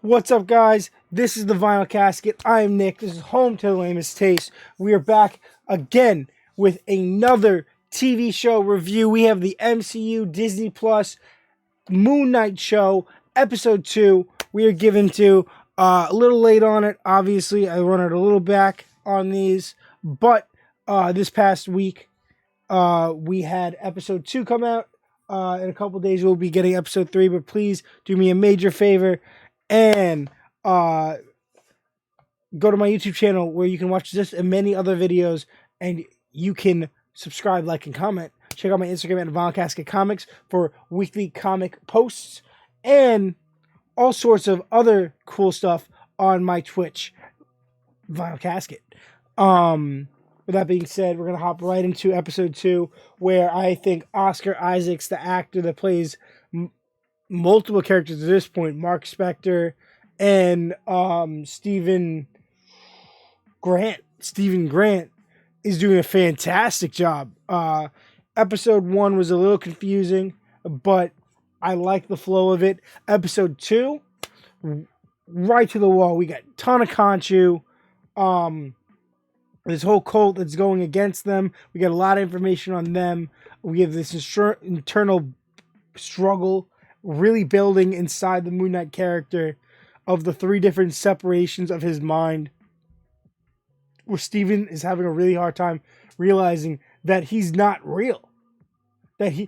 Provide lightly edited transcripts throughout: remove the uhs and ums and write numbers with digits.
What's up, guys? This is the Vinyl Casket. I'm Nick. This is home to the lamest taste. We are back again with another TV show review. We have the MCU Disney Plus Moonknight show, episode 2. We are given to a little late on it. Obviously, I run it a little back on these, but this past week we had episode 2 come out. In a couple days, we'll be getting episode 3. But please do me a major favor and go to my YouTube channel where you can watch this and many other videos, and you can subscribe, like, and comment. Check out my Instagram at Vinyl Casket Comics for weekly comic posts and all sorts of other cool stuff on my Twitch, Vinyl Casket. With that being said, we're going to hop right into episode 2, where I think Oscar Isaacs, the actor that plays multiple characters at this point, Mark Spector and Stephen Grant, is doing a fantastic job. Episode 1 was a little confusing, but I like the flow of it. Episode 2, right to the wall. We got a ton of Khonshu. This whole cult that's going against them. We got a lot of information on them. We have this internal struggle really building inside the Moon Knight character of the 3 different separations of his mind, where Steven is having a really hard time realizing that he's not real. Because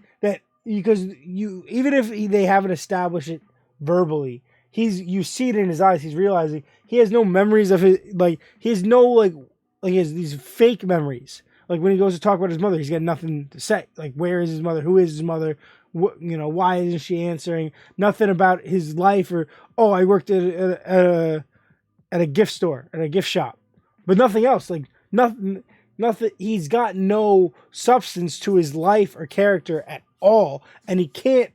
even if they haven't established it verbally, you see it in his eyes. He's realizing he has no memories of his, he has no he has these fake memories. Like when he goes to talk about his mother, he's got nothing to say. Like, where is his mother? Who is his mother? Why isn't she answering? Nothing about his life, or I worked at a gift store, at a gift shop, but nothing else. Like nothing. He's got no substance to his life or character at all, and he can't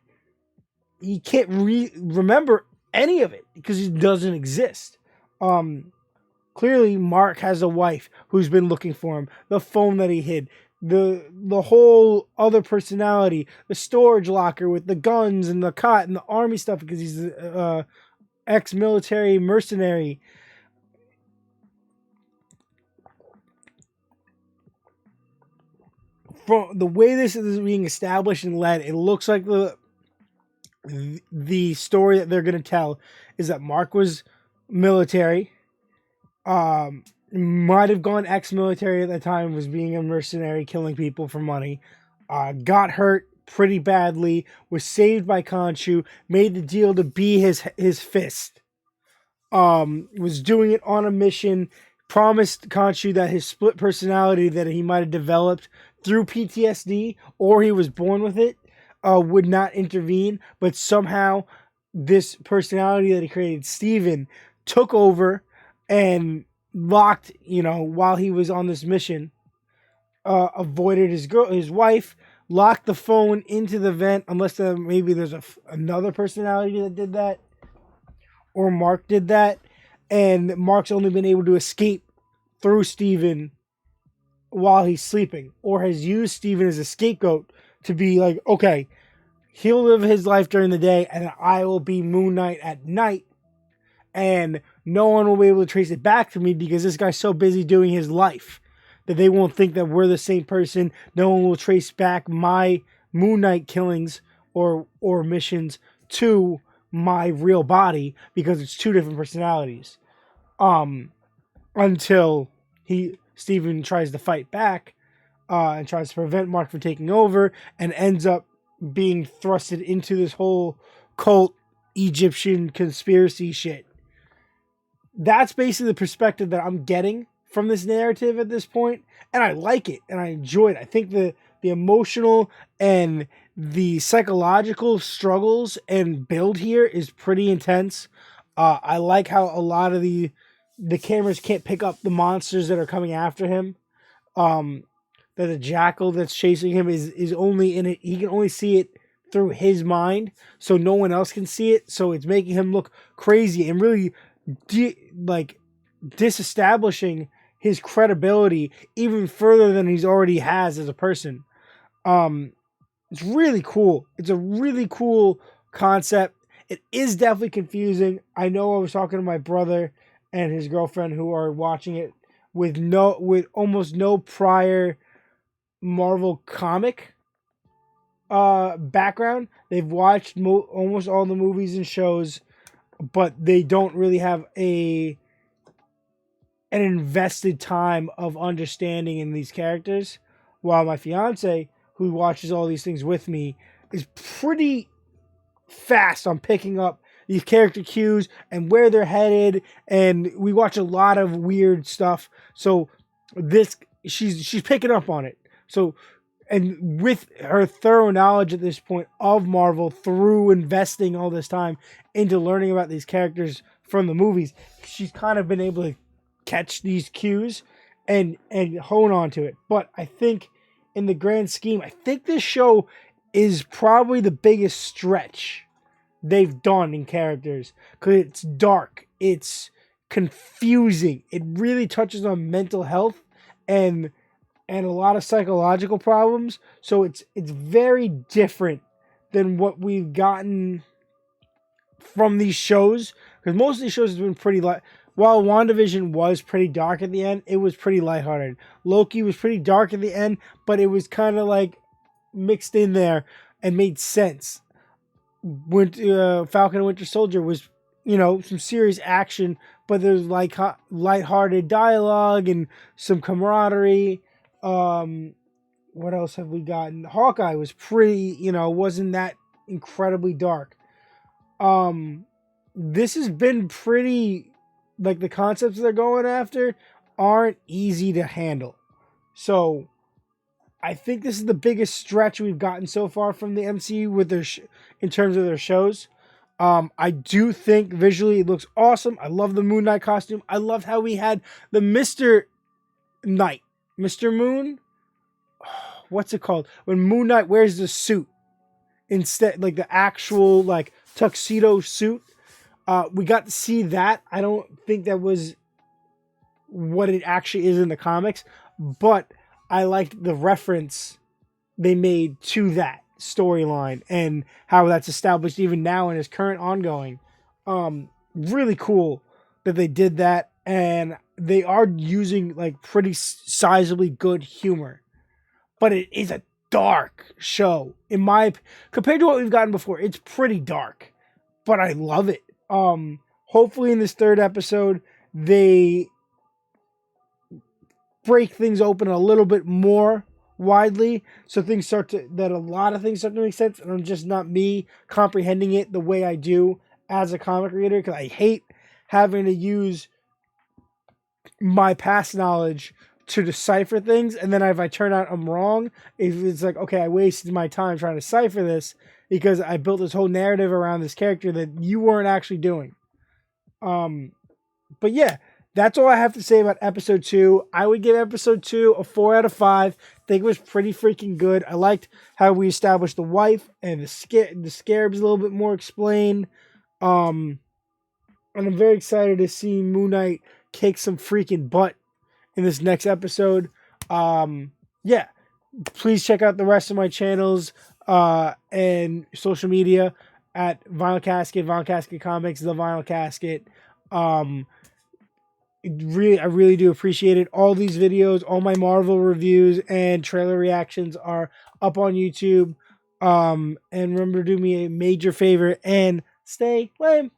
remember any of it because he doesn't exist. Clearly, Mark has a wife who's been looking for him. The phone that he hid, the whole other personality, the storage locker with the guns and the cot and the army stuff because he's an ex-military mercenary. From the way this is being established and led, it looks like the story that they're going to tell is that Mark was military. Might have gone ex-military at the time, was being a mercenary, killing people for money, got hurt pretty badly, was saved by Khonshu, made the deal to be his fist, was doing it on a mission, promised Khonshu that his split personality that he might have developed through PTSD, or he was born with it, would not intervene, but somehow this personality that he created, Steven, took over and locked, while he was on this mission, avoided his wife, locked the phone into the vent, unless maybe there's another personality that did that, or Mark did that, and Mark's only been able to escape through Steven while he's sleeping, or has used Steven as a scapegoat to be like, okay, he'll live his life during the day, and I will be Moon Knight at night, and no one will be able to trace it back to me because this guy's so busy doing his life that they won't think that we're the same person. No one will trace back my Moon Knight killings or missions to my real body because it's 2 different personalities. Until Steven tries to fight back and tries to prevent Mark from taking over, and ends up being thrusted into this whole cult Egyptian conspiracy shit. That's basically the perspective that I'm getting from this narrative at this point, and I like it, and I enjoy it. I think the emotional and the psychological struggles and build here is pretty intense. I like how a lot of the cameras can't pick up the monsters that are coming after him. That the jackal that's chasing him is only in it. He can only see it through his mind, so no one else can see it. So it's making him look crazy and really disestablishing his credibility even further than he's already has as a person. It's really cool. It's a really cool concept. It is definitely confusing. I know I was talking to my brother and his girlfriend who are watching it with almost no prior Marvel comic background. They've watched almost all the movies and shows, but they don't really have an invested time of understanding in these characters. While my fiance, who watches all these things with me, is pretty fast on picking up these character cues and where they're headed, and we watch a lot of weird stuff. So this she's picking up on it. So, and with her thorough knowledge at this point of Marvel through investing all this time into learning about these characters from the movies, she's kind of been able to catch these cues and hone on to it. But I think in the grand scheme, I think this show is probably the biggest stretch they've done in characters, because it's dark, it's confusing, it really touches on mental health and a lot of psychological problems. So it's very different than what we've gotten from these shows, because most of these shows have been pretty light. While WandaVision was pretty dark at the end, it was pretty lighthearted. Loki was pretty dark at the end, but it was kind of like mixed in there and made sense. Falcon and Winter Soldier was, some serious action, but there's like lighthearted dialogue and some camaraderie. What else have we gotten? Hawkeye was pretty, wasn't that incredibly dark. This has been pretty, like, the concepts they're going after aren't easy to handle. So I think this is the biggest stretch we've gotten so far from the MCU with their in terms of their shows. I do think visually it looks awesome. I love the Moon Knight costume. I loved how we had the Mr. Knight, Mr. Moon. What's it called? When Moon Knight wears the suit instead, like the actual like tuxedo suit. We got to see that. I don't think that was what it actually is in the comics, but I liked the reference they made to that storyline and how that's established even now in his current ongoing. Really cool that they did that, and they are using like pretty sizably good humor, but it is a dark show compared to what we've gotten before. It's pretty dark, but I love it. Hopefully in this third episode they break things open a little bit more widely, so a lot of things start to make sense, and I'm just not me comprehending it the way I do as a comic reader, because I hate having to use my past knowledge to decipher things, and then if I turn out I'm wrong, if it's like, okay, I wasted my time trying to decipher this because I built this whole narrative around this character that you weren't actually doing. But yeah, that's all I have to say about episode 2. I would give episode 2 a 4 out of 5. I think it was pretty freaking good. I liked how we established the wife and the scarab's a little bit more explained. And I'm very excited to see Moon Knight kick some freaking butt in this next episode. Yeah, please check out the rest of my channels and social media at Vinyl Casket, Vinyl Casket Comics, The Vinyl Casket. I really do appreciate it. All these videos, all my Marvel reviews and trailer reactions are up on YouTube. And remember to do me a major favor and stay lame.